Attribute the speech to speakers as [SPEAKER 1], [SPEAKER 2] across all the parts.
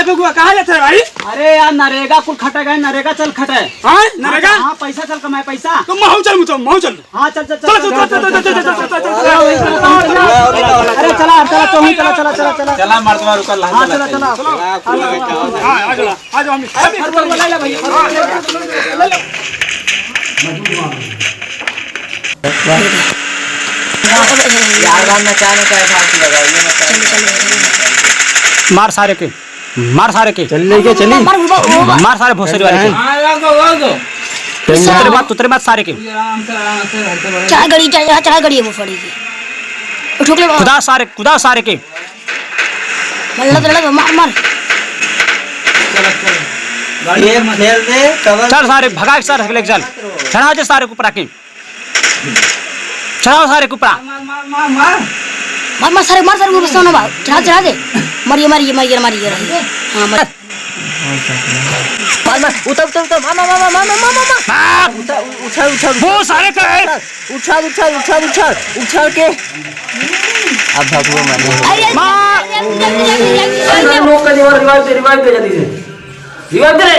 [SPEAKER 1] फेकुआ कहाँ जाते है भाई?
[SPEAKER 2] अरे यार नरेगा कुल खटे गए, नरेगा चल खटे।
[SPEAKER 1] हाँ नरेगा?
[SPEAKER 2] हाँ पैसा चल कमाए पैसा।
[SPEAKER 1] तो महू चल
[SPEAKER 2] हाँ चल चल चल
[SPEAKER 1] चल
[SPEAKER 2] अरे चला चला तो ही चला चला चला चला
[SPEAKER 3] चला मर्दवा रुकल
[SPEAKER 2] हाँ चला चला
[SPEAKER 1] आ जाओ हम
[SPEAKER 2] ले ले भाई
[SPEAKER 3] यार बात में क्या फालतू लगाइए
[SPEAKER 2] मार सारे के
[SPEAKER 3] चल लेके चली
[SPEAKER 2] मार सारे भोसड़ी वाले के तुतरे मत सारे के
[SPEAKER 4] चढ़ा गड़ी है वो फड़ी की उठो के
[SPEAKER 2] कुदा सारे के
[SPEAKER 4] मार मार
[SPEAKER 3] ये खेल दे
[SPEAKER 2] चल सारे भगा के सारे लेके चल चढ़ाओ जे सारे ऊपर आके चढ़ाओ सारे ऊपर
[SPEAKER 4] मार सारे को बस ना चढ़ा दे मारिए हां मार उतर उछाल
[SPEAKER 2] वो सारे का है
[SPEAKER 3] उछाल के अब भगवा मार
[SPEAKER 2] लोग का रिवाइव दे रे।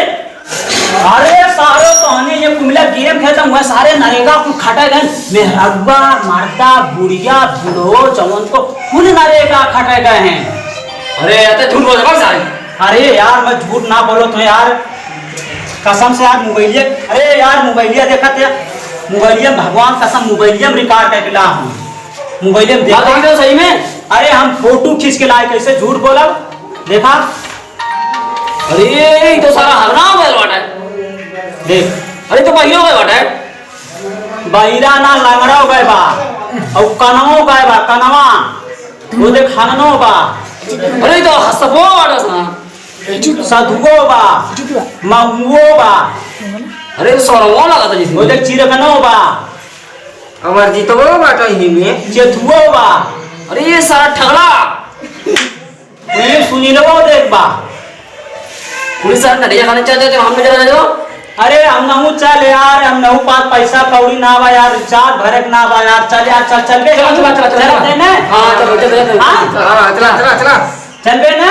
[SPEAKER 2] अरे सारे कहने ये कुमिला गेम खेलता हुआ सारे नरेगा को खटा गए मेहरबा मारता बुढ़िया बूढ़ो जवान को कुल नरेगा खटा गए हैं।
[SPEAKER 5] अरे ऐसे झूठ बोल रहा है।
[SPEAKER 2] अरे यार मैं झूठ ना बोलो तो यार कसम से यार मोबाइलिया अरे यार मोबाइलिया देखा थे मोबाइलिया भगवान कसम मोबाइलिया रिकॉर्ड करके ला हूं मोबाइलिया देखा
[SPEAKER 5] तो सही में।
[SPEAKER 2] अरे हम फोटो खींच के लाए कैसे झूठ बोला देखा।
[SPEAKER 5] अरे ये तो सारा हरना हो गया बाटा
[SPEAKER 2] देख
[SPEAKER 5] अरे तो बहिरो गया बाटा
[SPEAKER 2] बहिरा ना लंगड़ा हो गए बा और कनवो गए बा कनवा वो देख हननो बा
[SPEAKER 5] अरे तो हसबो बाटा सा
[SPEAKER 2] सधुओ बा महुओ बा
[SPEAKER 5] अरे तो सोरमो लगा था जिसमें
[SPEAKER 2] वो देख चिरकनो बा
[SPEAKER 3] अमर जीतबो बाटा ही में
[SPEAKER 2] जेठुओ बा
[SPEAKER 5] अरे ये सारा ठगला
[SPEAKER 2] ये सुनीलवो देख बा
[SPEAKER 5] पुलिस सर नडिया खाने चाहते थे हम जरा जाओ।
[SPEAKER 2] अरे हम नहु चल यार हम नहु पास पैसा कौड़ी ना बा यार चार भरक ना बा यार चल यार चल बे
[SPEAKER 5] चला
[SPEAKER 2] ने
[SPEAKER 5] हां चलो
[SPEAKER 3] चला
[SPEAKER 2] चल बे ने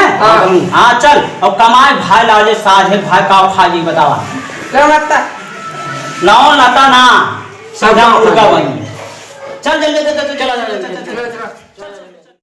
[SPEAKER 2] हां चल अब कमाए भाई लाजे साझे भाई का खाजी बतावा लाओ लता ना सीधा उड़का बनी चल चला